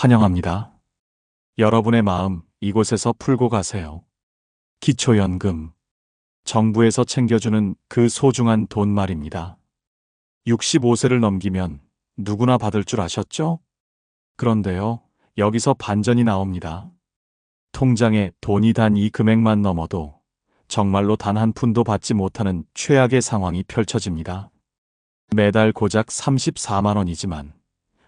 환영합니다. 여러분의 마음 이곳에서 풀고 가세요. 기초연금. 정부에서 챙겨주는 그 소중한 돈 말입니다. 65세를 넘기면 누구나 받을 줄 아셨죠? 그런데요, 여기서 반전이 나옵니다. 통장에 돈이 단 이 금액만 넘어도 정말로 단 한 푼도 받지 못하는 최악의 상황이 펼쳐집니다. 매달 고작 34만 원이지만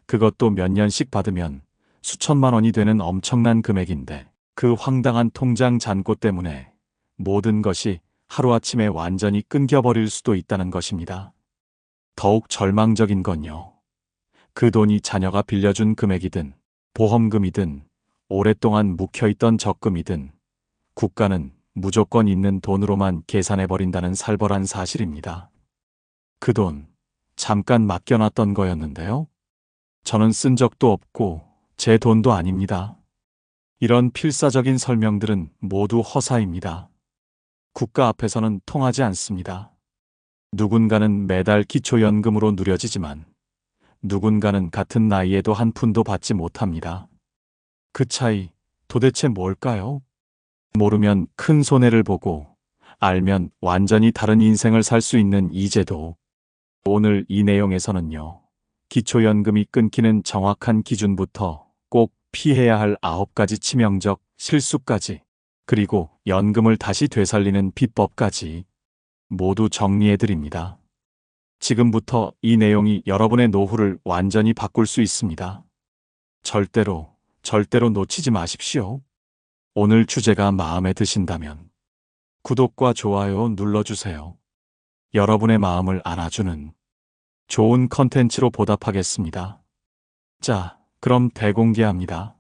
그것도 몇 년씩 받으면 수천만 원이 되는 엄청난 금액인데, 그 황당한 통장 잔고 때문에 모든 것이 하루아침에 완전히 끊겨버릴 수도 있다는 것입니다. 더욱 절망적인 건요, 그 돈이 자녀가 빌려준 금액이든 보험금이든 오랫동안 묵혀있던 적금이든 국가는 무조건 있는 돈으로만 계산해버린다는 살벌한 사실입니다. 그 돈 잠깐 맡겨놨던 거였는데요. 저는 쓴 적도 없고 제 돈도 아닙니다. 이런 필사적인 설명들은 모두 허사입니다. 국가 앞에서는 통하지 않습니다. 누군가는 매달 기초연금으로 누려지지만 누군가는 같은 나이에도 한 푼도 받지 못합니다. 그 차이 도대체 뭘까요? 모르면 큰 손해를 보고 알면 완전히 다른 인생을 살 수 있는 이 제도. 오늘 이 내용에서는요, 기초연금이 끊기는 정확한 기준부터 꼭 피해야 할 9가지 치명적 실수까지, 그리고 연금을 다시 되살리는 비법까지 모두 정리해드립니다. 지금부터 이 내용이 여러분의 노후를 완전히 바꿀 수 있습니다. 절대로 놓치지 마십시오. 오늘 주제가 마음에 드신다면 구독과 좋아요 눌러주세요. 여러분의 마음을 안아주는 좋은 컨텐츠로 보답하겠습니다. 자, 그럼 대공개합니다.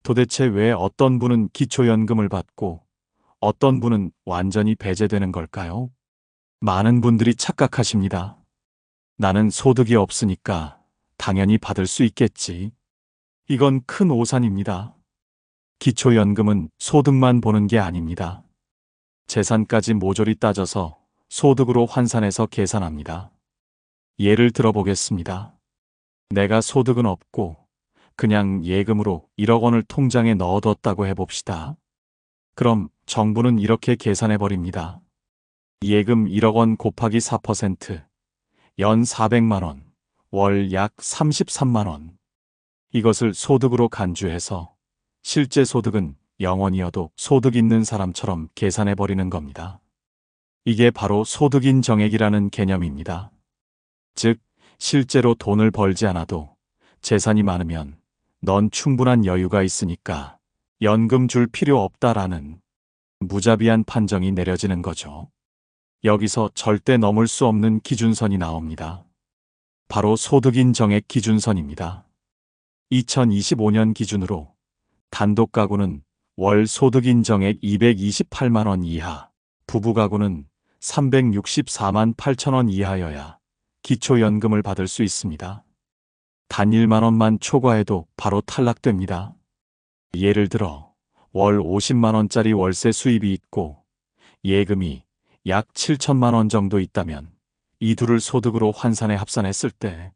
도대체 왜 어떤 분은 기초연금을 받고 어떤 분은 완전히 배제되는 걸까요? 많은 분들이 착각하십니다. 나는 소득이 없으니까 당연히 받을 수 있겠지. 이건 큰 오산입니다. 기초연금은 소득만 보는 게 아닙니다. 재산까지 모조리 따져서 소득으로 환산해서 계산합니다. 예를 들어보겠습니다. 내가 소득은 없고 그냥 예금으로 1억 원을 통장에 넣어뒀다고 해봅시다. 그럼 정부는 이렇게 계산해버립니다. 예금 1억 원 곱하기 4%, 연 400만 원, 월 약 33만 원. 이것을 소득으로 간주해서 실제 소득은 0원이어도 소득 있는 사람처럼 계산해버리는 겁니다. 이게 바로 소득인 정액이라는 개념입니다. 즉, 실제로 돈을 벌지 않아도 재산이 많으면 넌 충분한 여유가 있으니까 연금 줄 필요 없다라는 무자비한 판정이 내려지는 거죠. 여기서 절대 넘을 수 없는 기준선이 나옵니다. 바로 소득인 정액 기준선입니다. 2025년 기준으로 단독 가구는 월 소득인 정액 228만 원 이하, 부부 가구는 364만 8천 원 이하여야 기초연금을 받을 수 있습니다. 단 1만 원만 초과해도 바로 탈락됩니다. 예를 들어 월 50만 원짜리 월세 수입이 있고 예금이 약 7천만 원 정도 있다면 이 둘을 소득으로 환산해 합산했을 때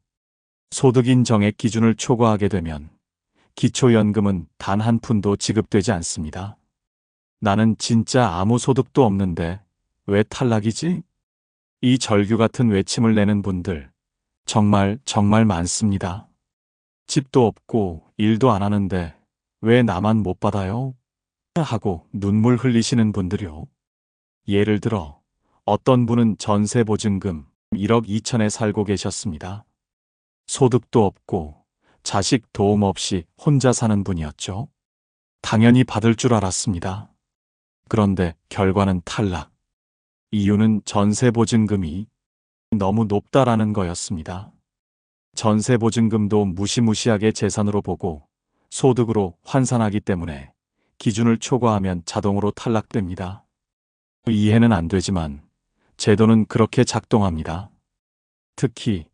소득인 정액 기준을 초과하게 되면 기초연금은 단 한 푼도 지급되지 않습니다. 나는 진짜 아무 소득도 없는데 왜 탈락이지? 이 절규 같은 외침을 내는 분들 정말 많습니다. 집도 없고 일도 안 하는데 왜 나만 못 받아요? 하고 눈물 흘리시는 분들요. 예를 들어 어떤 분은 전세보증금 1억 2천에 살고 계셨습니다. 소득도 없고 자식 도움 없이 혼자 사는 분이었죠. 당연히 받을 줄 알았습니다. 그런데 결과는 탈락. 이유는 전세보증금이 너무 높다라는 거였습니다. 전세보증금도 무시무시하게 재산으로 보고 소득으로 환산하기 때문에 기준을 초과하면 자동으로 탈락됩니다. 이해는 안 되지만 제도는 그렇게 작동합니다. 특히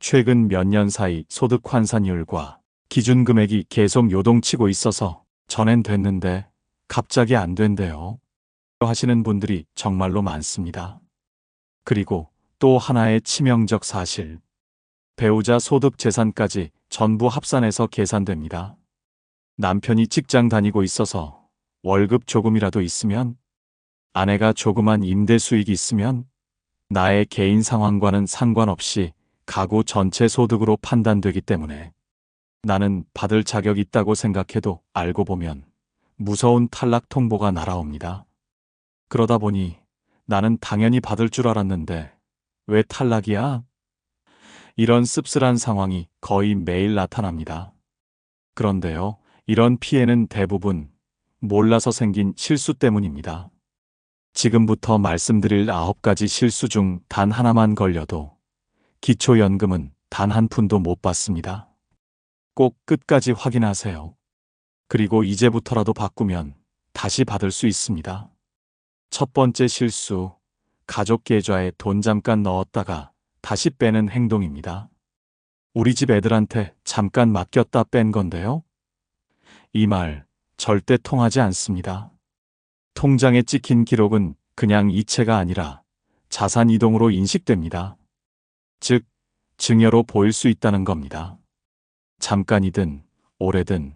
최근 몇 년 사이 소득 환산율과 기준 금액이 계속 요동치고 있어서 전엔 됐는데 갑자기 안 된대요 하시는 분들이 정말로 많습니다. 그리고 또 하나의 치명적 사실. 배우자 소득 재산까지 전부 합산해서 계산됩니다. 남편이 직장 다니고 있어서 월급 조금이라도 있으면, 아내가 조그만 임대 수익이 있으면, 나의 개인 상황과는 상관없이 가구 전체 소득으로 판단되기 때문에 나는 받을 자격이 있다고 생각해도 알고 보면 무서운 탈락 통보가 날아옵니다. 그러다 보니 나는 당연히 받을 줄 알았는데 왜 탈락이야? 이런 씁쓸한 상황이 거의 매일 나타납니다. 그런데요, 이런 피해는 대부분 몰라서 생긴 실수 때문입니다. 지금부터 말씀드릴 9가지 실수 중 단 하나만 걸려도 기초연금은 단 한 푼도 못 받습니다. 꼭 끝까지 확인하세요. 그리고 이제부터라도 바꾸면 다시 받을 수 있습니다. 첫 번째 실수, 가족 계좌에 돈 잠깐 넣었다가 다시 빼는 행동입니다. 우리 집 애들한테 잠깐 맡겼다 뺀 건데요. 이 말 절대 통하지 않습니다. 통장에 찍힌 기록은 그냥 이체가 아니라 자산 이동으로 인식됩니다. 즉, 증여로 보일 수 있다는 겁니다. 잠깐이든 오래든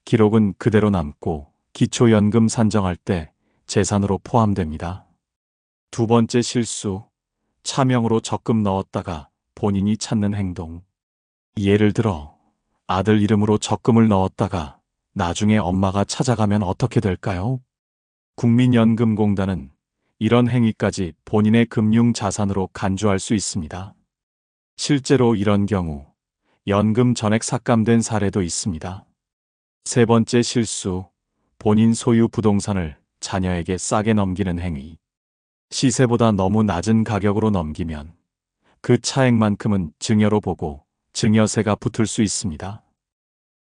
기록은 그대로 남고 기초연금 산정할 때 재산으로 포함됩니다. 두 번째 실수, 차명으로 적금 넣었다가 본인이 찾는 행동. 예를 들어 아들 이름으로 적금을 넣었다가 나중에 엄마가 찾아가면 어떻게 될까요? 국민연금공단은 이런 행위까지 본인의 금융자산으로 간주할 수 있습니다. 실제로 이런 경우 연금 전액 삭감된 사례도 있습니다. 세 번째 실수, 본인 소유 부동산을 자녀에게 싸게 넘기는 행위. 시세보다 너무 낮은 가격으로 넘기면 그 차액만큼은 증여로 보고 증여세가 붙을 수 있습니다.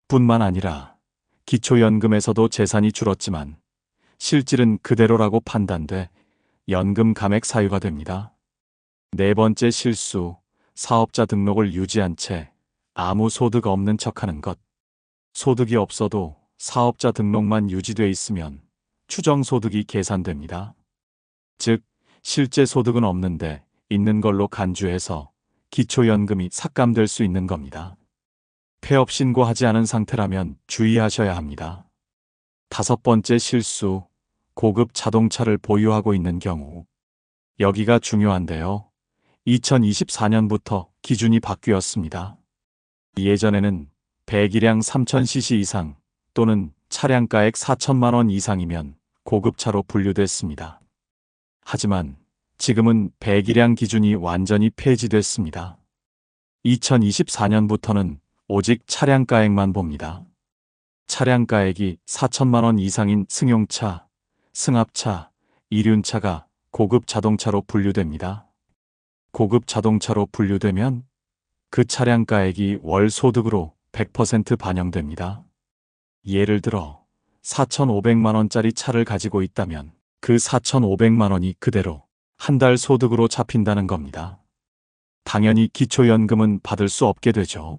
뿐만 아니라 기초연금에서도 재산이 줄었지만 실질은 그대로라고 판단돼 연금 감액 사유가 됩니다. 네 번째 실수, 사업자 등록을 유지한 채 아무 소득 없는 척하는 것. 소득이 없어도 사업자 등록만 유지돼 있으면 추정소득이 계산됩니다. 즉, 실제 소득은 없는데 있는 걸로 간주해서 기초연금이 삭감될 수 있는 겁니다. 폐업 신고하지 않은 상태라면 주의하셔야 합니다. 다섯 번째 실수, 고급 자동차를 보유하고 있는 경우. 여기가 중요한데요. 2024년부터 기준이 바뀌었습니다. 예전에는 배기량 3000cc 이상 또는 차량가액 4천만 원 이상이면 고급차로 분류됐습니다. 하지만 지금은 배기량 기준이 완전히 폐지됐습니다. 2024년부터는 오직 차량가액만 봅니다. 차량가액이 4천만 원 이상인 승용차, 승합차, 이륜차가 고급 자동차로 분류됩니다. 고급 자동차로 분류되면 그 차량가액이 월 소득으로 100% 반영됩니다. 예를 들어 4,500만 원짜리 차를 가지고 있다면 그 4,500만 원이 그대로 한 달 소득으로 잡힌다는 겁니다. 당연히 기초연금은 받을 수 없게 되죠.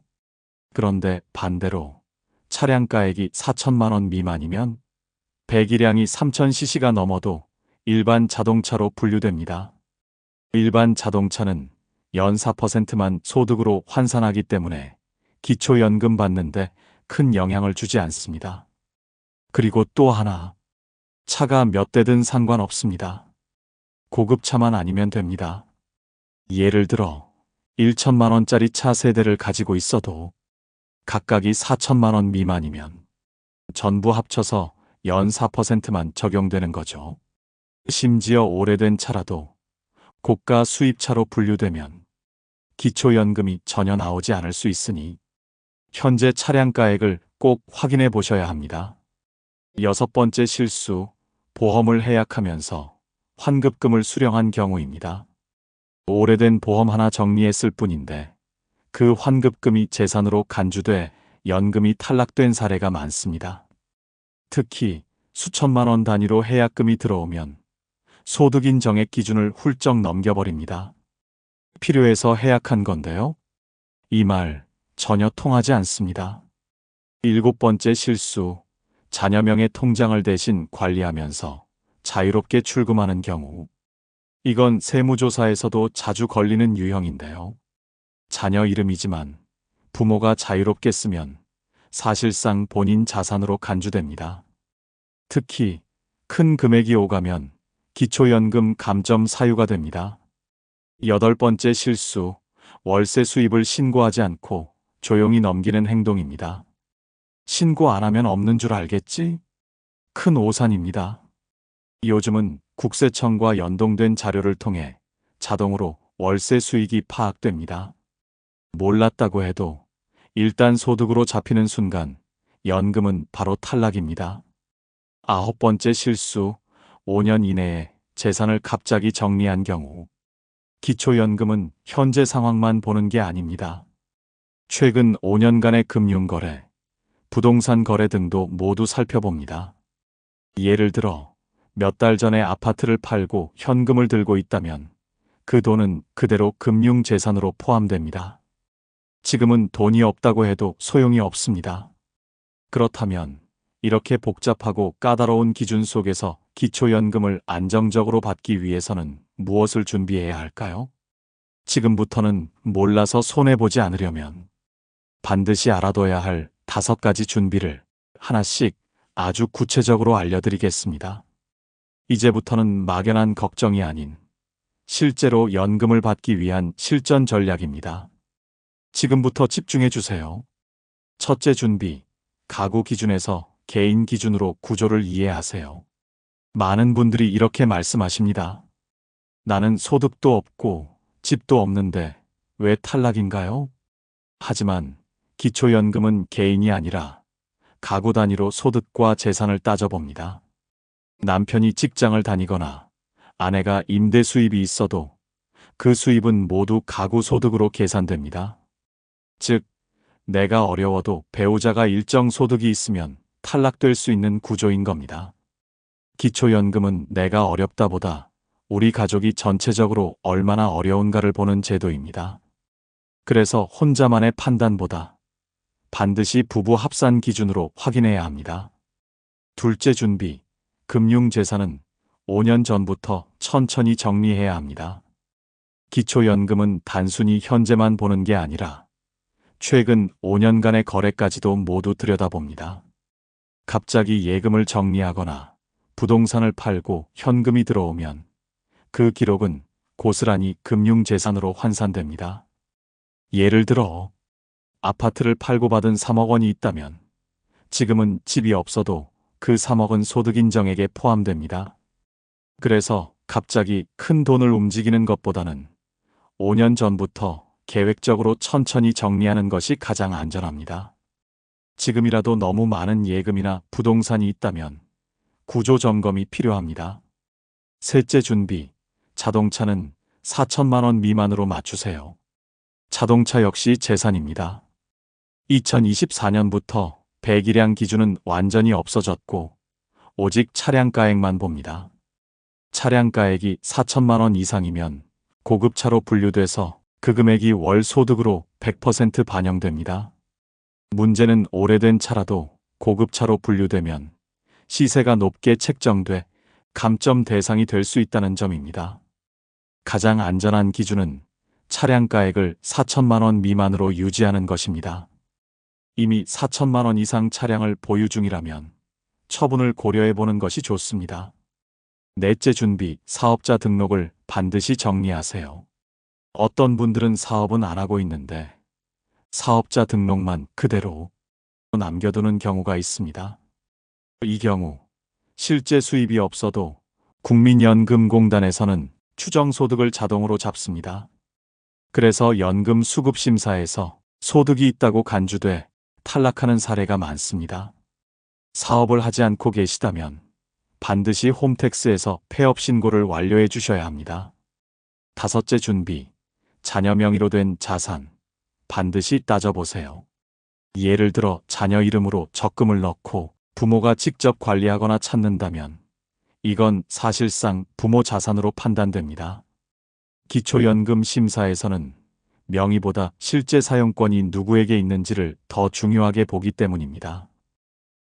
그런데 반대로 차량가액이 4천만 원 미만이면 배기량이 3000cc가 넘어도 일반 자동차로 분류됩니다. 일반 자동차는 연 4%만 소득으로 환산하기 때문에 기초연금 받는데 큰 영향을 주지 않습니다. 그리고 또 하나, 차가 몇 대든 상관없습니다. 고급차만 아니면 됩니다. 예를 들어 1천만 원짜리 차 3대를 가지고 있어도 각각이 4천만 원 미만이면 전부 합쳐서 연 4%만 적용되는 거죠. 심지어 오래된 차라도 고가 수입차로 분류되면 기초연금이 전혀 나오지 않을 수 있으니 현재 차량가액을 꼭 확인해 보셔야 합니다. 여섯 번째 실수, 보험을 해약하면서 환급금을 수령한 경우입니다. 오래된 보험 하나 정리했을 뿐인데 그 환급금이 재산으로 간주돼 연금이 탈락된 사례가 많습니다. 특히 수천만 원 단위로 해약금이 들어오면 소득 인정액 기준을 훌쩍 넘겨버립니다. 필요해서 해약한 건데요. 이 말 전혀 통하지 않습니다. 일곱 번째 실수, 자녀명의 통장을 대신 관리하면서 자유롭게 출금하는 경우. 이건 세무조사에서도 자주 걸리는 유형인데요. 자녀 이름이지만 부모가 자유롭게 쓰면 사실상 본인 자산으로 간주됩니다. 특히 큰 금액이 오가면 기초연금 감점 사유가 됩니다. 8번째 실수, 월세 수입을 신고하지 않고 조용히 넘기는 행동입니다. 신고 안 하면 없는 줄 알겠지? 큰 오산입니다. 요즘은 국세청과 연동된 자료를 통해 자동으로 월세 수익이 파악됩니다. 몰랐다고 해도 일단 소득으로 잡히는 순간 연금은 바로 탈락입니다. 9번째 실수, 5년 이내에 재산을 갑자기 정리한 경우. 기초연금은 현재 상황만 보는 게 아닙니다. 최근 5년간의 금융거래, 부동산 거래 등도 모두 살펴봅니다. 예를 들어 몇 달 전에 아파트를 팔고 현금을 들고 있다면 그 돈은 그대로 금융재산으로 포함됩니다. 지금은 돈이 없다고 해도 소용이 없습니다. 그렇다면 이렇게 복잡하고 까다로운 기준 속에서 기초연금을 안정적으로 받기 위해서는 무엇을 준비해야 할까요? 지금부터는 몰라서 손해보지 않으려면 반드시 알아둬야 할 5가지 준비를 하나씩 아주 구체적으로 알려드리겠습니다. 이제부터는 막연한 걱정이 아닌 실제로 연금을 받기 위한 실전 전략입니다. 지금부터 집중해 주세요. 첫째 준비, 가구 기준에서 개인 기준으로 구조를 이해하세요. 많은 분들이 이렇게 말씀하십니다. 나는 소득도 없고 집도 없는데 왜 탈락인가요? 하지만 기초연금은 개인이 아니라 가구 단위로 소득과 재산을 따져봅니다. 남편이 직장을 다니거나 아내가 임대 수입이 있어도 그 수입은 모두 가구 소득으로 계산됩니다. 즉, 내가 어려워도 배우자가 일정 소득이 있으면 탈락될 수 있는 구조인 겁니다. 기초연금은 내가 어렵다보다 우리 가족이 전체적으로 얼마나 어려운가를 보는 제도입니다. 그래서 혼자만의 판단보다 반드시 부부 합산 기준으로 확인해야 합니다. 둘째 준비, 금융재산은 5년 전부터 천천히 정리해야 합니다. 기초연금은 단순히 현재만 보는 게 아니라 최근 5년간의 거래까지도 모두 들여다봅니다. 갑자기 예금을 정리하거나 부동산을 팔고 현금이 들어오면 그 기록은 고스란히 금융재산으로 환산됩니다. 예를 들어 아파트를 팔고 받은 3억 원이 있다면 지금은 집이 없어도 그 3억은 소득인정액에 포함됩니다. 그래서 갑자기 큰 돈을 움직이는 것보다는 5년 전부터 계획적으로 천천히 정리하는 것이 가장 안전합니다. 지금이라도 너무 많은 예금이나 부동산이 있다면 구조 점검이 필요합니다. 셋째 준비, 자동차는 4천만 원 미만으로 맞추세요. 자동차 역시 재산입니다. 2024년부터 배기량 기준은 완전히 없어졌고 오직 차량가액만 봅니다. 차량가액이 4천만 원 이상이면 고급차로 분류돼서 그 금액이 월 소득으로 100% 반영됩니다. 문제는 오래된 차라도 고급차로 분류되면 시세가 높게 책정돼 감점 대상이 될 수 있다는 점입니다. 가장 안전한 기준은 차량가액을 4천만 원 미만으로 유지하는 것입니다. 이미 4천만 원 이상 차량을 보유 중이라면 처분을 고려해 보는 것이 좋습니다. 넷째 준비, 사업자 등록을 반드시 정리하세요. 어떤 분들은 사업은 안 하고 있는데 사업자 등록만 그대로 남겨두는 경우가 있습니다. 이 경우 실제 수입이 없어도 국민연금공단에서는 추정소득을 자동으로 잡습니다. 그래서 연금수급심사에서 소득이 있다고 간주돼 탈락하는 사례가 많습니다. 사업을 하지 않고 계시다면 반드시 홈택스에서 폐업 신고를 완료해 주셔야 합니다. 다섯째 준비, 자녀 명의로 된 자산 반드시 따져보세요. 예를 들어 자녀 이름으로 적금을 넣고 부모가 직접 관리하거나 찾는다면 이건 사실상 부모 자산으로 판단됩니다. 기초연금 심사에서는 명의보다 실제 사용권이 누구에게 있는지를 더 중요하게 보기 때문입니다.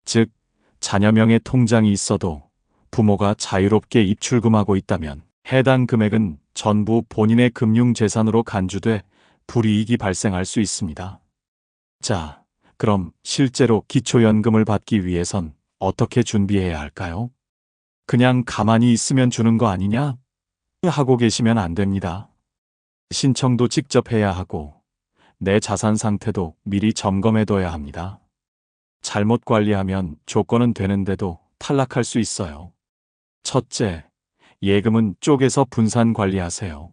즉, 자녀 명의 통장이 있어도 부모가 자유롭게 입출금하고 있다면 해당 금액은 전부 본인의 금융재산으로 간주돼 불이익이 발생할 수 있습니다. 자, 그럼 실제로 기초연금을 받기 위해선 어떻게 준비해야 할까요? 그냥 가만히 있으면 주는 거 아니냐? 하고 계시면 안 됩니다. 신청도 직접 해야 하고 내 자산 상태도 미리 점검해둬야 합니다. 잘못 관리하면 조건은 되는데도 탈락할 수 있어요. 첫째, 예금은 쪼개서 분산 관리하세요.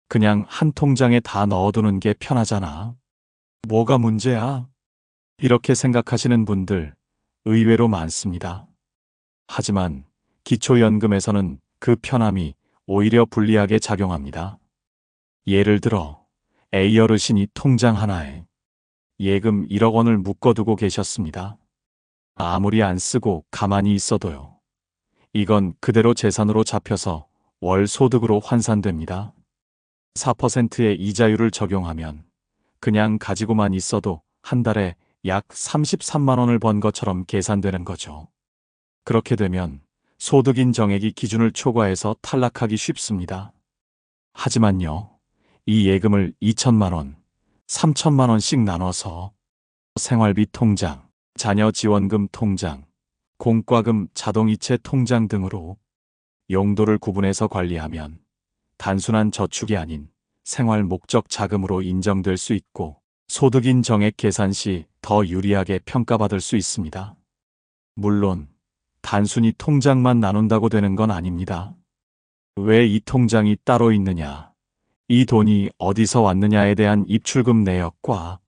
그냥 한 통장에 다 넣어두는 게 편하잖아. 뭐가 문제야? 이렇게 생각하시는 분들 의외로 많습니다. 하지만 기초연금에서는 그 편함이 오히려 불리하게 작용합니다. 예를 들어 A 어르신이 통장 하나에 예금 1억 원을 묶어두고 계셨습니다. 아무리 안 쓰고 가만히 있어도요. 이건 그대로 재산으로 잡혀서 월 소득으로 환산됩니다. 4%의 이자율을 적용하면 그냥 가지고만 있어도 한 달에 약 33만 원을 번 것처럼 계산되는 거죠. 그렇게 되면 소득인 정액이 기준을 초과해서 탈락하기 쉽습니다. 하지만요, 이 예금을 2천만 원, 3천만 원씩 나눠서 생활비 통장, 자녀 지원금 통장, 공과금 자동이체 통장 등으로 용도를 구분해서 관리하면 단순한 저축이 아닌 생활 목적 자금으로 인정될 수 있고 소득인 정액 계산 시 더 유리하게 평가받을 수 있습니다. 물론 단순히 통장만 나눈다고 되는 건 아닙니다. 왜 이 통장이 따로 있느냐, 이 돈이 어디서 왔느냐에 대한 입출금 내역과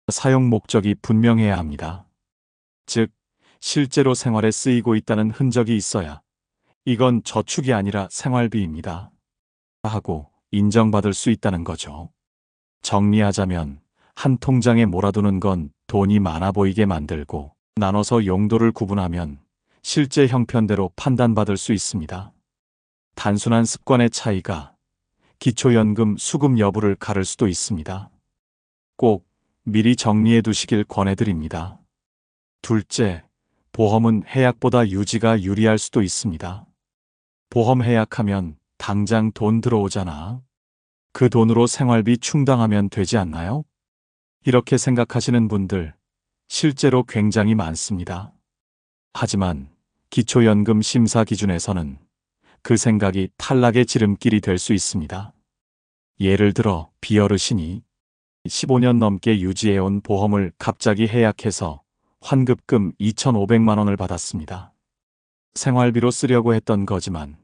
사용 목적이 분명해야 합니다. 즉, 실제로 생활에 쓰이고 있다는 흔적이 있어야 이건 저축이 아니라 생활비입니다. 하고 인정받을 수 있다는 거죠. 정리하자면 한 통장에 몰아두는 건 돈이 많아 보이게 만들고 나눠서 용도를 구분하면 실제 형편대로 판단받을 수 있습니다. 단순한 습관의 차이가 기초연금 수급 여부를 가를 수도 있습니다. 꼭 미리 정리해 두시길 권해드립니다. 둘째, 보험은 해약보다 유지가 유리할 수도 있습니다. 보험 해약하면 당장 돈 들어오잖아. 그 돈으로 생활비 충당하면 되지 않나요? 이렇게 생각하시는 분들 실제로 굉장히 많습니다. 하지만 기초연금 심사 기준에서는 그 생각이 탈락의 지름길이 될 수 있습니다. 예를 들어 B어르신이 15년 넘게 유지해온 보험을 갑자기 해약해서 환급금 2,500만 원을 받았습니다. 생활비로 쓰려고 했던 거지만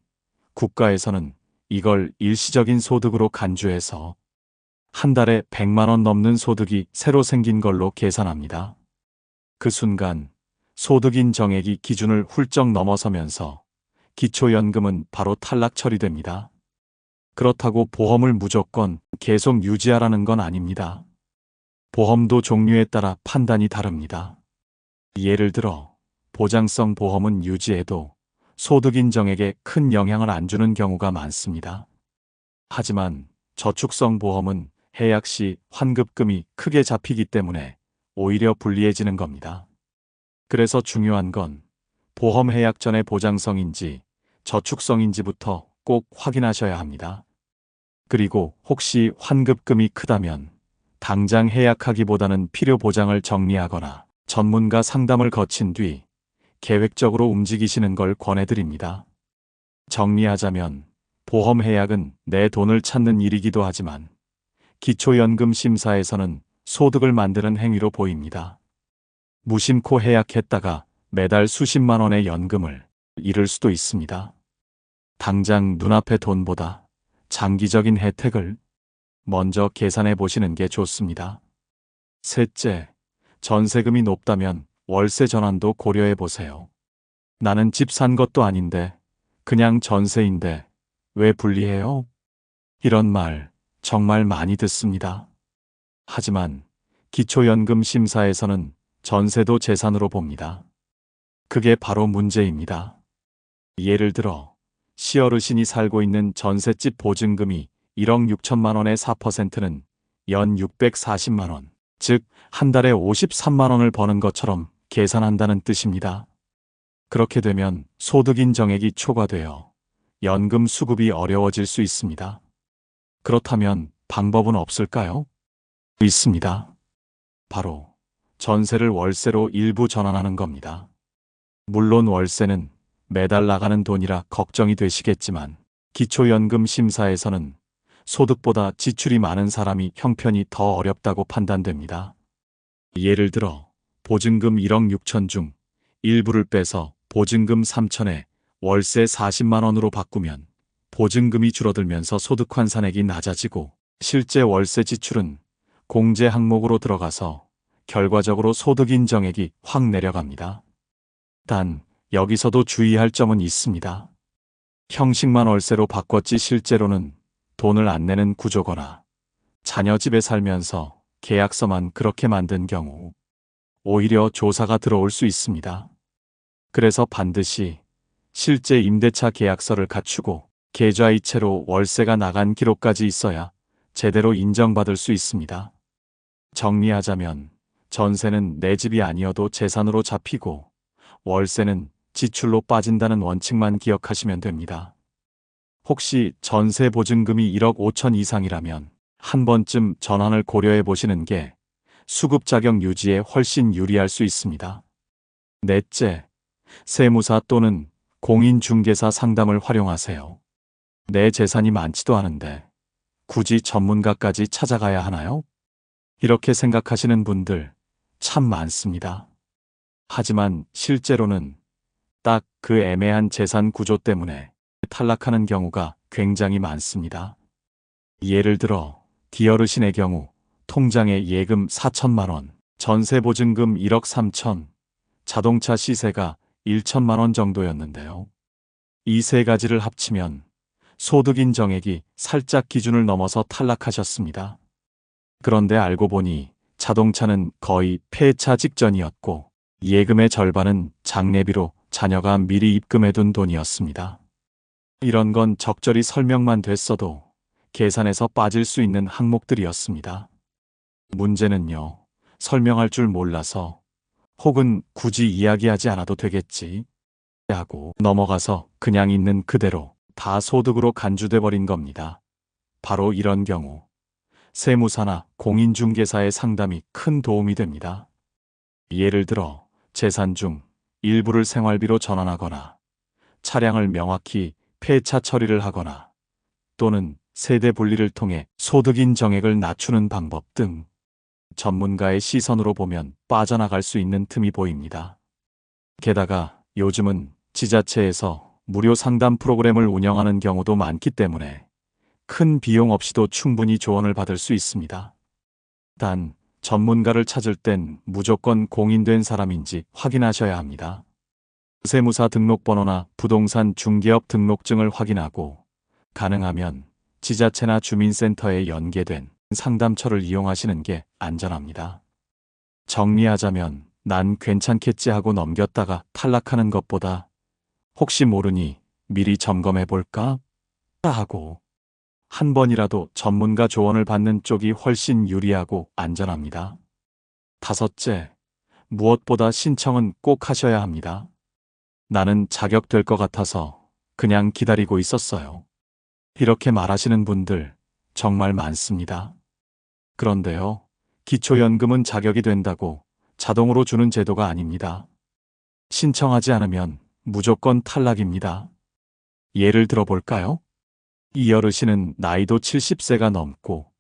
국가에서는 이걸 일시적인 소득으로 간주해서 한 달에 100만 원 넘는 소득이 새로 생긴 걸로 계산합니다. 그 순간 소득인 정액이 기준을 훌쩍 넘어서면서 기초연금은 바로 탈락 처리됩니다. 그렇다고 보험을 무조건 계속 유지하라는 건 아닙니다. 보험도 종류에 따라 판단이 다릅니다. 예를 들어 보장성 보험은 유지해도 소득인 정액에 큰 영향을 안 주는 경우가 많습니다. 하지만 저축성 보험은 해약 시 환급금이 크게 잡히기 때문에 오히려 불리해지는 겁니다. 그래서 중요한 건 보험 해약 전에 보장성인지 저축성인지부터 꼭 확인하셔야 합니다. 그리고 혹시 환급금이 크다면 당장 해약하기보다는 필요 보장을 정리하거나 전문가 상담을 거친 뒤 계획적으로 움직이시는 걸 권해드립니다. 정리하자면 보험 해약은 내 돈을 찾는 일이기도 하지만 기초연금 심사에서는 소득을 만드는 행위로 보입니다. 무심코 해약했다가 매달 수십만 원의 연금을 잃을 수도 있습니다. 당장 눈앞의 돈보다 장기적인 혜택을 먼저 계산해 보시는 게 좋습니다. 셋째, 전세금이 높다면 월세 전환도 고려해 보세요. 나는 집 산 것도 아닌데 그냥 전세인데 왜 불리해요? 이런 말 정말 많이 듣습니다. 하지만 기초연금 심사에서는 전세도 재산으로 봅니다. 그게 바로 문제입니다. 예를 들어 시어르신이 살고 있는 전셋집 보증금이 1억 6천만 원의 4%는 연 640만 원, 즉 한 달에 53만 원을 버는 것처럼 계산한다는 뜻입니다. 그렇게 되면 소득인 정액이 초과되어 연금 수급이 어려워질 수 있습니다. 그렇다면 방법은 없을까요? 있습니다. 바로 전세를 월세로 일부 전환하는 겁니다. 물론 월세는 매달 나가는 돈이라 걱정이 되시겠지만 기초연금 심사에서는 소득보다 지출이 많은 사람이 형편이 더 어렵다고 판단됩니다. 예를 들어 보증금 1억 6천 중 일부를 빼서 보증금 3천에 월세 40만 원으로 바꾸면 보증금이 줄어들면서 소득 환산액이 낮아지고 실제 월세 지출은 공제 항목으로 들어가서 결과적으로 소득 인정액이 확 내려갑니다. 단 여기서도 주의할 점은 있습니다. 형식만 월세로 바꿨지 실제로는 돈을 안 내는 구조거나 자녀 집에 살면서 계약서만 그렇게 만든 경우 오히려 조사가 들어올 수 있습니다. 그래서 반드시 실제 임대차 계약서를 갖추고 계좌이체로 월세가 나간 기록까지 있어야 제대로 인정받을 수 있습니다. 정리하자면 전세는 내 집이 아니어도 재산으로 잡히고 월세는 지출로 빠진다는 원칙만 기억하시면 됩니다. 혹시 전세 보증금이 1억 5천 이상이라면 한 번쯤 전환을 고려해 보시는 게 수급 자격 유지에 훨씬 유리할 수 있습니다. 넷째, 세무사 또는 공인중개사 상담을 활용하세요. 내 재산이 많지도 않은데 굳이 전문가까지 찾아가야 하나요? 이렇게 생각하시는 분들 참 많습니다. 하지만 실제로는 딱 그 애매한 재산 구조 때문에 탈락하는 경우가 굉장히 많습니다. 예를 들어 디어르신의 경우 통장에 예금 4천만 원, 전세 보증금 1억 3천, 자동차 시세가 1천만 원 정도였는데요. 이 세 가지를 합치면 소득 인정액이 살짝 기준을 넘어서 탈락하셨습니다. 그런데 알고 보니 자동차는 거의 폐차 직전이었고 예금의 절반은 장례비로 자녀가 미리 입금해둔 돈이었습니다. 이런 건 적절히 설명만 됐어도 계산에서 빠질 수 있는 항목들이었습니다. 문제는요, 설명할 줄 몰라서 혹은 굳이 이야기하지 않아도 되겠지 하고 넘어가서 그냥 있는 그대로 다 소득으로 간주돼 버린 겁니다. 바로 이런 경우 세무사나 공인중개사의 상담이 큰 도움이 됩니다. 예를 들어 재산 중 일부를 생활비로 전환하거나 차량을 명확히 폐차 처리를 하거나 또는 세대 분리를 통해 소득인 정액을 낮추는 방법 등 전문가의 시선으로 보면 빠져나갈 수 있는 틈이 보입니다. 게다가 요즘은 지자체에서 무료 상담 프로그램을 운영하는 경우도 많기 때문에 큰 비용 없이도 충분히 조언을 받을 수 있습니다. 단 전문가를 찾을 땐 무조건 공인된 사람인지 확인하셔야 합니다. 세무사 등록번호나 부동산 중개업 등록증을 확인하고 가능하면 지자체나 주민센터에 연계된 상담처를 이용하시는 게 안전합니다. 정리하자면 난 괜찮겠지 하고 넘겼다가 탈락하는 것보다 혹시 모르니 미리 점검해 볼까 하고 한 번이라도 전문가 조언을 받는 쪽이 훨씬 유리하고 안전합니다. 다섯째, 무엇보다 신청은 꼭 하셔야 합니다. 나는 자격될 것 같아서 그냥 기다리고 있었어요. 이렇게 말하시는 분들 정말 많습니다. 그런데요, 기초연금은 자격이 된다고 자동으로 주는 제도가 아닙니다. 신청하지 않으면 무조건 탈락입니다. 예를 들어볼까요? 이 어르신은 나이도 70세가 넘고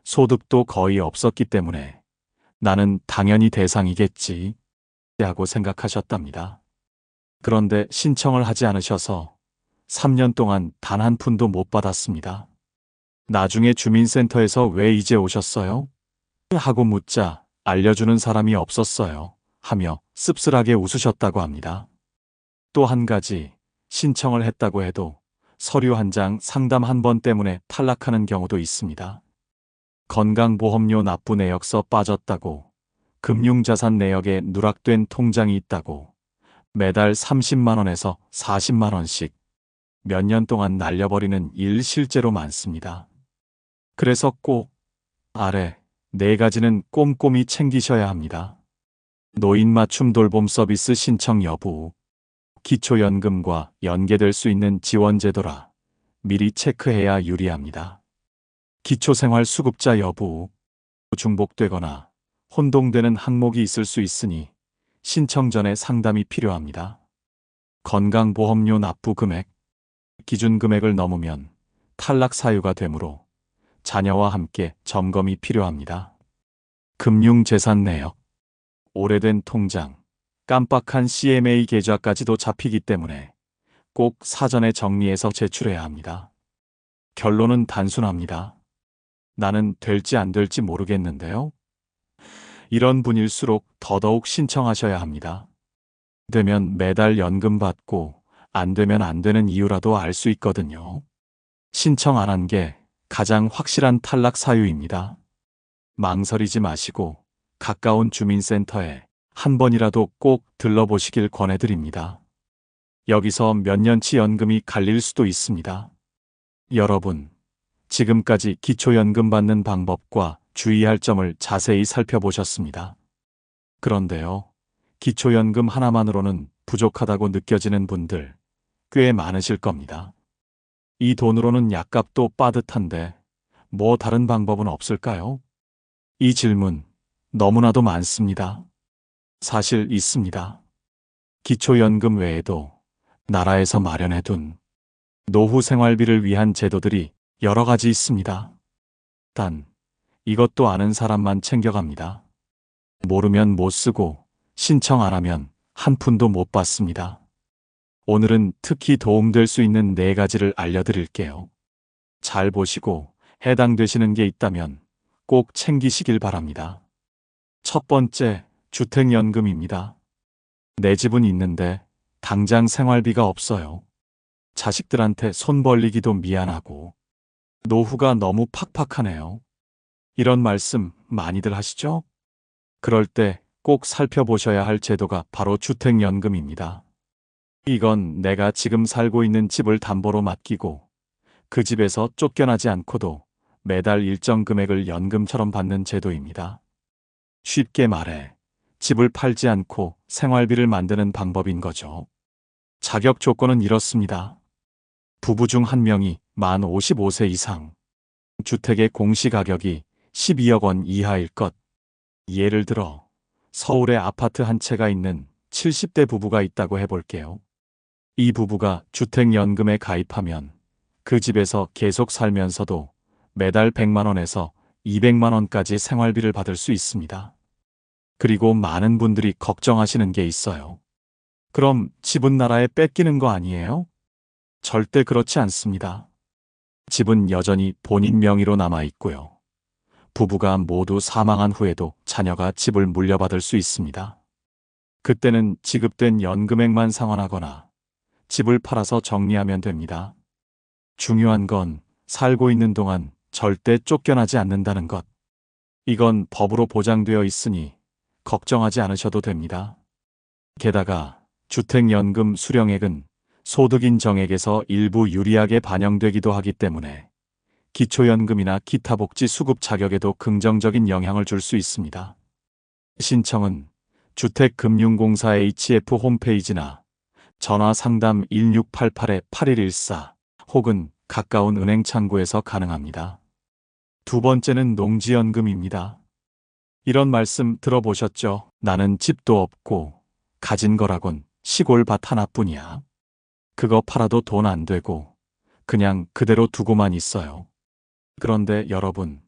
소득도 거의 없었기 때문에 나는 당연히 대상이겠지 하고 생각하셨답니다. 그런데 신청을 하지 않으셔서 3년 동안 단 한 푼도 못 받았습니다. 나중에 주민센터에서 왜 이제 오셨어요? 하고 묻자 알려주는 사람이 없었어요 하며 씁쓸하게 웃으셨다고 합니다. 또 한 가지, 신청을 했다고 해도 서류 한 장, 상담 한 번 때문에 탈락하는 경우도 있습니다. 건강보험료 납부 내역서 빠졌다고, 금융자산 내역에 누락된 통장이 있다고, 매달 30만 원에서 40만 원씩 몇 년 동안 날려버리는 일 실제로 많습니다. 그래서 꼭 아래 4가지는 꼼꼼히 챙기셔야 합니다. 노인 맞춤 돌봄 서비스 신청 여부, 기초연금과 연계될 수 있는 지원제도라 미리 체크해야 유리합니다. 기초생활수급자 여부, 중복되거나 혼동되는 항목이 있을 수 있으니 신청 전에 상담이 필요합니다. 건강보험료 납부 금액, 기준 금액을 넘으면 탈락 사유가 되므로 자녀와 함께 점검이 필요합니다. 금융재산 내역, 오래된 통장, 깜빡한 CMA 계좌까지도 잡히기 때문에 꼭 사전에 정리해서 제출해야 합니다. 결론은 단순합니다. 나는 될지 안 될지 모르겠는데요. 이런 분일수록 더더욱 신청하셔야 합니다. 되면 매달 연금 받고 안 되면 안 되는 이유라도 알 수 있거든요. 신청 안 한 게 가장 확실한 탈락 사유입니다. 망설이지 마시고 가까운 주민센터에 한 번이라도 꼭 들러보시길 권해드립니다. 여기서 몇 년치 연금이 갈릴 수도 있습니다. 여러분, 지금까지 기초연금 받는 방법과 주의할 점을 자세히 살펴보셨습니다. 그런데요, 기초연금 하나만으로는 부족하다고 느껴지는 분들 꽤 많으실 겁니다. 이 돈으로는 약값도 빠듯한데 뭐 다른 방법은 없을까요? 이 질문 너무나도 많습니다. 사실 있습니다. 기초연금 외에도 나라에서 마련해둔 노후 생활비를 위한 제도들이 여러 가지 있습니다. 단, 이것도 아는 사람만 챙겨갑니다. 모르면 못 쓰고 신청 안 하면 한 푼도 못 받습니다. 오늘은 특히 도움될 수 있는 4가지를 알려드릴게요. 잘 보시고 해당되시는 게 있다면 꼭 챙기시길 바랍니다. 첫 번째, 주택연금입니다. 내 집은 있는데 당장 생활비가 없어요. 자식들한테 손 벌리기도 미안하고 노후가 너무 팍팍하네요. 이런 말씀 많이들 하시죠? 그럴 때 꼭 살펴보셔야 할 제도가 바로 주택연금입니다. 이건 내가 지금 살고 있는 집을 담보로 맡기고 그 집에서 쫓겨나지 않고도 매달 일정 금액을 연금처럼 받는 제도입니다. 쉽게 말해 집을 팔지 않고 생활비를 만드는 방법인 거죠. 자격 조건은 이렇습니다. 부부 중 한 명이 만 55세 이상, 주택의 공시가격이 12억 원 이하일 것. 예를 들어 서울에 아파트 한 채가 있는 70대 부부가 있다고 해볼게요. 이 부부가 주택연금에 가입하면 그 집에서 계속 살면서도 매달 100만 원에서 200만 원까지 생활비를 받을 수 있습니다. 그리고 많은 분들이 걱정하시는 게 있어요. 그럼 집은 나라에 뺏기는 거 아니에요? 절대 그렇지 않습니다. 집은 여전히 본인 명의로 남아 있고요. 부부가 모두 사망한 후에도 자녀가 집을 물려받을 수 있습니다. 그때는 지급된 연금액만 상환하거나 집을 팔아서 정리하면 됩니다. 중요한 건 살고 있는 동안 절대 쫓겨나지 않는다는 것. 이건 법으로 보장되어 있으니 걱정하지 않으셔도 됩니다. 게다가 주택연금 수령액은 소득 인정액에서 일부 유리하게 반영되기도 하기 때문에 기초연금이나 기타 복지 수급 자격에도 긍정적인 영향을 줄 수 있습니다. 신청은 주택금융공사 HF 홈페이지나 전화 상담 1688-8114 혹은 가까운 은행 창구에서 가능합니다. 두 번째는 농지연금입니다. 이런 말씀 들어보셨죠? 나는 집도 없고 가진 거라곤 시골 밭 하나뿐이야. 그거 팔아도 돈 안 되고 그냥 그대로 두고만 있어요. 그런데 여러분,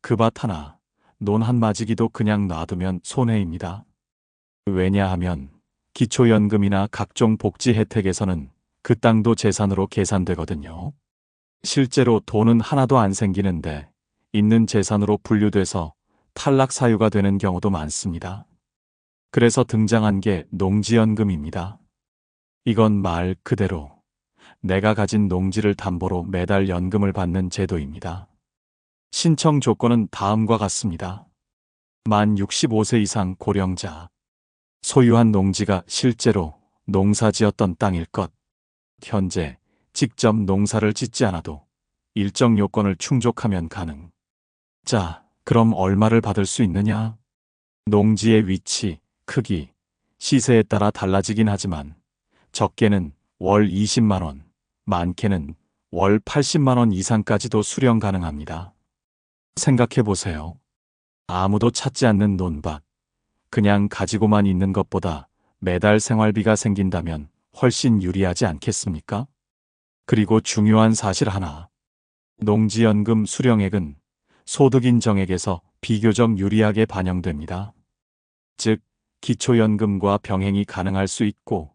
그 밭 하나, 논 한 마지기도 그냥 놔두면 손해입니다. 왜냐하면 기초연금이나 각종 복지 혜택에서는 그 땅도 재산으로 계산되거든요. 실제로 돈은 하나도 안 생기는데 있는 재산으로 분류돼서 탈락 사유가 되는 경우도 많습니다. 그래서 등장한 게 농지연금입니다. 이건 말 그대로 내가 가진 농지를 담보로 매달 연금을 받는 제도입니다. 신청 조건은 다음과 같습니다. 만 65세 이상 고령자, 소유한 농지가 실제로 농사지었던 땅일 것, 현재 직접 농사를 짓지 않아도 일정 요건을 충족하면 가능. 자, 그럼 얼마를 받을 수 있느냐? 농지의 위치, 크기, 시세에 따라 달라지긴 하지만 적게는 월 20만 원, 많게는 월 80만 원 이상까지도 수령 가능합니다. 생각해 보세요. 아무도 찾지 않는 논밭, 그냥 가지고만 있는 것보다 매달 생활비가 생긴다면 훨씬 유리하지 않겠습니까? 그리고 중요한 사실 하나. 농지연금 수령액은 소득인정액에서 비교적 유리하게 반영됩니다. 즉, 기초연금과 병행이 가능할 수 있고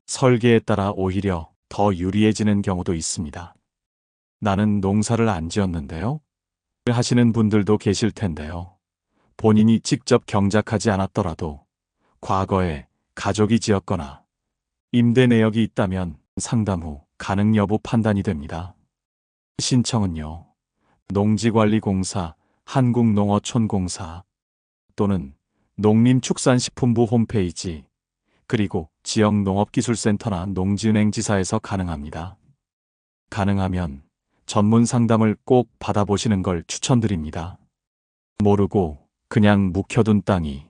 설계에 따라 오히려 더 유리해지는 경우도 있습니다. 나는 농사를 안 지었는데요. 하시는 분들도 계실 텐데요. 본인이 직접 경작하지 않았더라도 과거에 가족이 지었거나 임대 내역이 있다면 상담 후 가능 여부 판단이 됩니다. 신청은요. 농지관리공사, 한국농어촌공사 또는 농림축산식품부 홈페이지 그리고 지역농업기술센터나 농지은행 지사에서 가능합니다. 가능하면 전문 상담을 꼭 받아보시는 걸 추천드립니다. 모르고 그냥 묵혀둔 땅이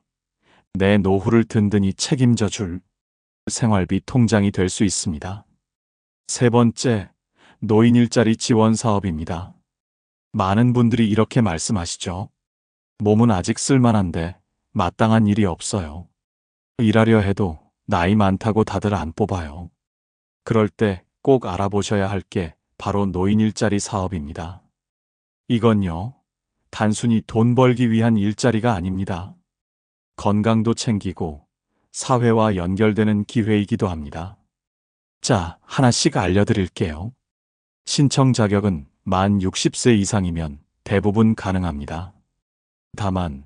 내 노후를 든든히 책임져 줄 생활비 통장이 될 수 있습니다. 세 번째, 노인 일자리 지원 사업입니다. 많은 분들이 이렇게 말씀하시죠. 몸은 아직 쓸만한데 마땅한 일이 없어요. 일하려 해도 나이 많다고 다들 안 뽑아요. 그럴 때 꼭 알아보셔야 할 게 바로 노인 일자리 사업입니다. 이건요, 단순히 돈 벌기 위한 일자리가 아닙니다. 건강도 챙기고 사회와 연결되는 기회이기도 합니다. 자, 하나씩 알려드릴게요. 신청 자격은 만 60세 이상이면 대부분 가능합니다. 다만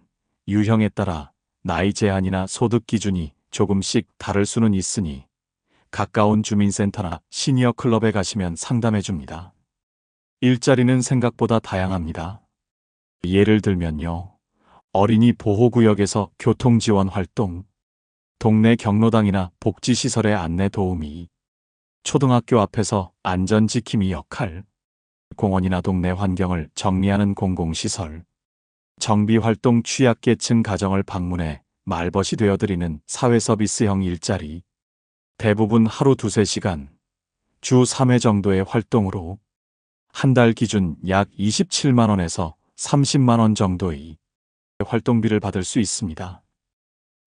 유형에 따라 나이 제한이나 소득 기준이 조금씩 다를 수는 있으니 가까운 주민센터나 시니어 클럽에 가시면 상담해 줍니다. 일자리는 생각보다 다양합니다. 예를 들면요. 어린이 보호구역에서 교통지원 활동, 동네 경로당이나 복지시설의 안내 도우미, 초등학교 앞에서 안전지킴이 역할, 공원이나 동네 환경을 정리하는 공공시설, 정비활동 취약계층 가정을 방문해 말벗이 되어드리는 사회서비스형 일자리, 대부분 하루 2~3시간, 주 3회 정도의 활동으로 한 달 기준 약 27만원에서 30만원 정도의 활동비를 받을 수 있습니다.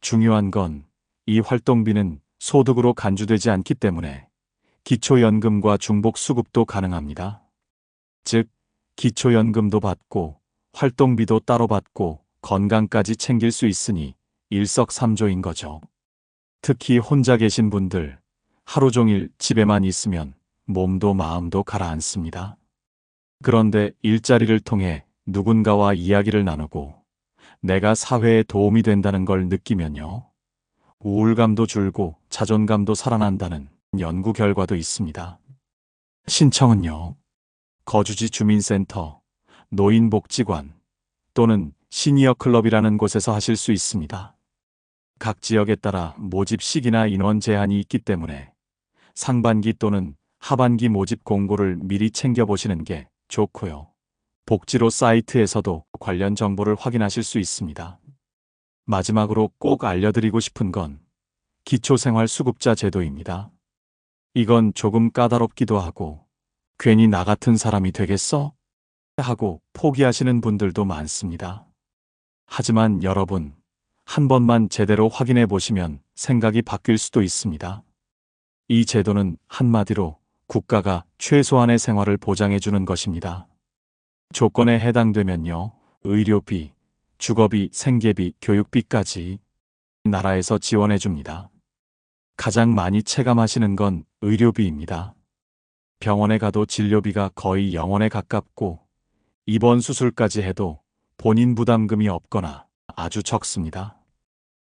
중요한 건 이 활동비는 소득으로 간주되지 않기 때문에 기초연금과 중복수급도 가능합니다. 즉, 기초연금도 받고 활동비도 따로 받고 건강까지 챙길 수 있으니 일석삼조인 거죠. 특히 혼자 계신 분들, 하루 종일 집에만 있으면 몸도 마음도 가라앉습니다. 그런데 일자리를 통해 누군가와 이야기를 나누고 내가 사회에 도움이 된다는 걸 느끼면요. 우울감도 줄고 자존감도 살아난다는 연구 결과도 있습니다. 신청은요. 거주지 주민센터, 노인복지관 또는 시니어 클럽이라는 곳에서 하실 수 있습니다. 각 지역에 따라 모집 시기나 인원 제한이 있기 때문에 상반기 또는 하반기 모집 공고를 미리 챙겨보시는 게 좋고요. 복지로 사이트에서도 관련 정보를 확인하실 수 있습니다. 마지막으로 꼭 알려드리고 싶은 건 기초생활수급자 제도입니다. 이건 조금 까다롭기도 하고 괜히 나 같은 사람이 되겠어? 하고 포기하시는 분들도 많습니다. 하지만 여러분, 한 번만 제대로 확인해 보시면 생각이 바뀔 수도 있습니다. 이 제도는 한마디로 국가가 최소한의 생활을 보장해 주는 것입니다. 조건에 해당되면요. 의료비, 주거비, 생계비, 교육비까지 나라에서 지원해 줍니다. 가장 많이 체감하시는 건 의료비입니다. 병원에 가도 진료비가 거의 0원에 가깝고 입원 수술까지 해도 본인 부담금이 없거나 아주 적습니다.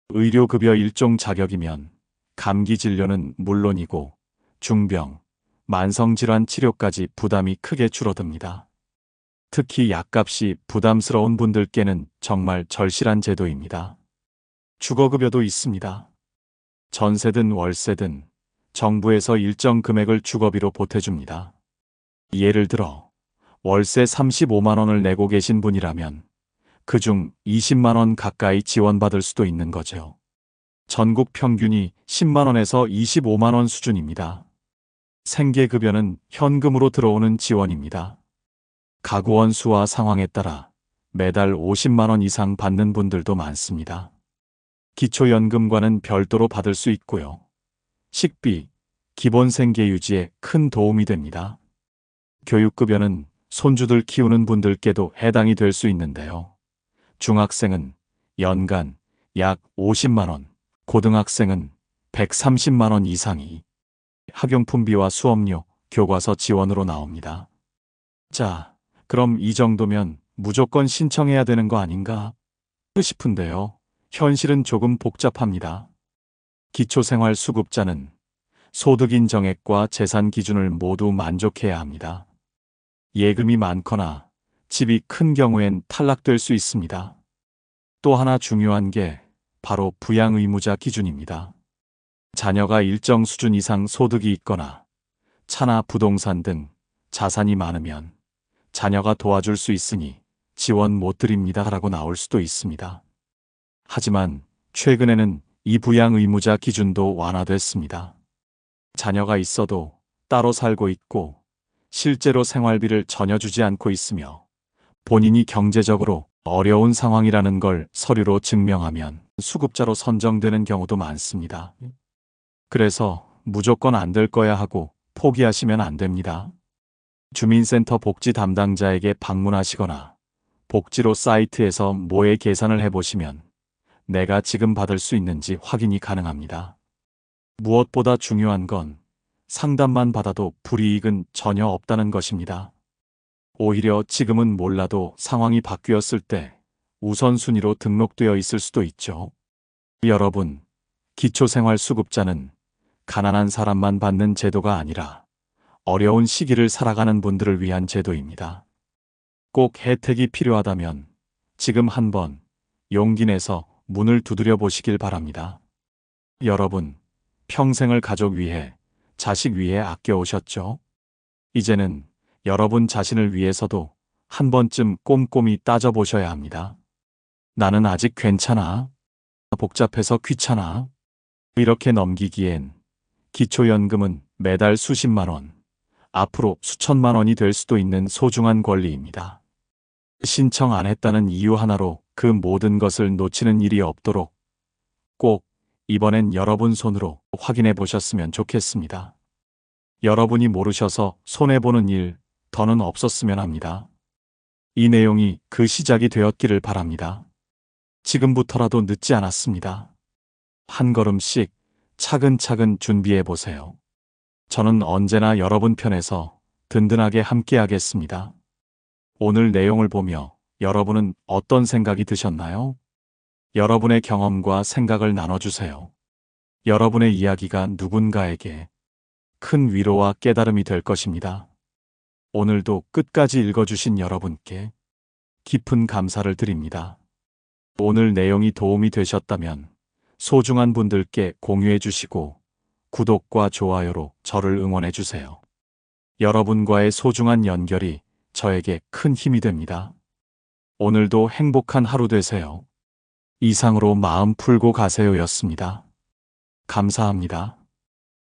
의료급여 일종 자격이면 감기 진료는 물론이고 중병, 만성질환 치료까지 부담이 크게 줄어듭니다. 특히 약값이 부담스러운 분들께는 정말 절실한 제도입니다. 주거급여도 있습니다. 전세든 월세든 정부에서 일정 금액을 주거비로 보태줍니다. 예를 들어 월세 35만원을 내고 계신 분이라면 그중 20만원 가까이 지원받을 수도 있는 거죠. 전국 평균이 10만원에서 25만원 수준입니다. 생계급여는 현금으로 들어오는 지원입니다. 가구원 수와 상황에 따라 매달 50만 원 이상 받는 분들도 많습니다. 기초연금과는 별도로 받을 수 있고요. 식비, 기본 생계 유지에 큰 도움이 됩니다. 교육급여는 손주들 키우는 분들께도 해당이 될 수 있는데요. 중학생은 연간 약 50만 원, 고등학생은 130만 원 이상이 학용품비와 수업료, 교과서 지원으로 나옵니다. 자, 그럼 이 정도면 무조건 신청해야 되는 거 아닌가 싶은데요. 현실은 조금 복잡합니다. 기초생활수급자는 소득 인정액과 재산 기준을 모두 만족해야 합니다. 예금이 많거나 집이 큰 경우엔 탈락될 수 있습니다. 또 하나 중요한 게 바로 부양 의무자 기준입니다. 자녀가 일정 수준 이상 소득이 있거나 차나 부동산 등 자산이 많으면 자녀가 도와줄 수 있으니 지원 못 드립니다 라고 나올 수도 있습니다. 하지만 최근에는 이 부양 의무자 기준도 완화됐습니다. 자녀가 있어도 따로 살고 있고 실제로 생활비를 전혀 주지 않고 있으며 본인이 경제적으로 어려운 상황이라는 걸 서류로 증명하면 수급자로 선정되는 경우도 많습니다. 그래서 무조건 안 될 거야 하고 포기하시면 안 됩니다. 주민센터 복지 담당자에게 방문하시거나 복지로 사이트에서 모의 계산을 해보시면 내가 지금 받을 수 있는지 확인이 가능합니다. 무엇보다 중요한 건 상담만 받아도 불이익은 전혀 없다는 것입니다. 오히려 지금은 몰라도 상황이 바뀌었을 때 우선순위로 등록되어 있을 수도 있죠. 여러분, 기초생활수급자는 가난한 사람만 받는 제도가 아니라 어려운 시기를 살아가는 분들을 위한 제도입니다. 꼭 혜택이 필요하다면 지금 한번 용기 내서 문을 두드려 보시길 바랍니다. 여러분, 평생을 가족 위해, 자식 위해 아껴오셨죠? 이제는 여러분 자신을 위해서도 한 번쯤 꼼꼼히 따져보셔야 합니다. 나는 아직 괜찮아? 복잡해서 귀찮아? 이렇게 넘기기엔 기초연금은 매달 수십만 원, 앞으로 수천만 원이 될 수도 있는 소중한 권리입니다. 신청 안 했다는 이유 하나로 그 모든 것을 놓치는 일이 없도록 꼭 이번엔 여러분 손으로 확인해 보셨으면 좋겠습니다. 여러분이 모르셔서 손해보는 일 더는 없었으면 합니다. 이 내용이 그 시작이 되었기를 바랍니다. 지금부터라도 늦지 않았습니다. 한 걸음씩 차근차근 준비해 보세요. 저는 언제나 여러분 편에서 든든하게 함께하겠습니다. 오늘 내용을 보며 여러분은 어떤 생각이 드셨나요? 여러분의 경험과 생각을 나눠주세요. 여러분의 이야기가 누군가에게 큰 위로와 깨달음이 될 것입니다. 오늘도 끝까지 읽어주신 여러분께 깊은 감사를 드립니다. 오늘 내용이 도움이 되셨다면 소중한 분들께 공유해 주시고 구독과 좋아요로 저를 응원해 주세요. 여러분과의 소중한 연결이 저에게 큰 힘이 됩니다. 오늘도 행복한 하루 되세요. 이상으로 마음 풀고 가세요였습니다. 감사합니다.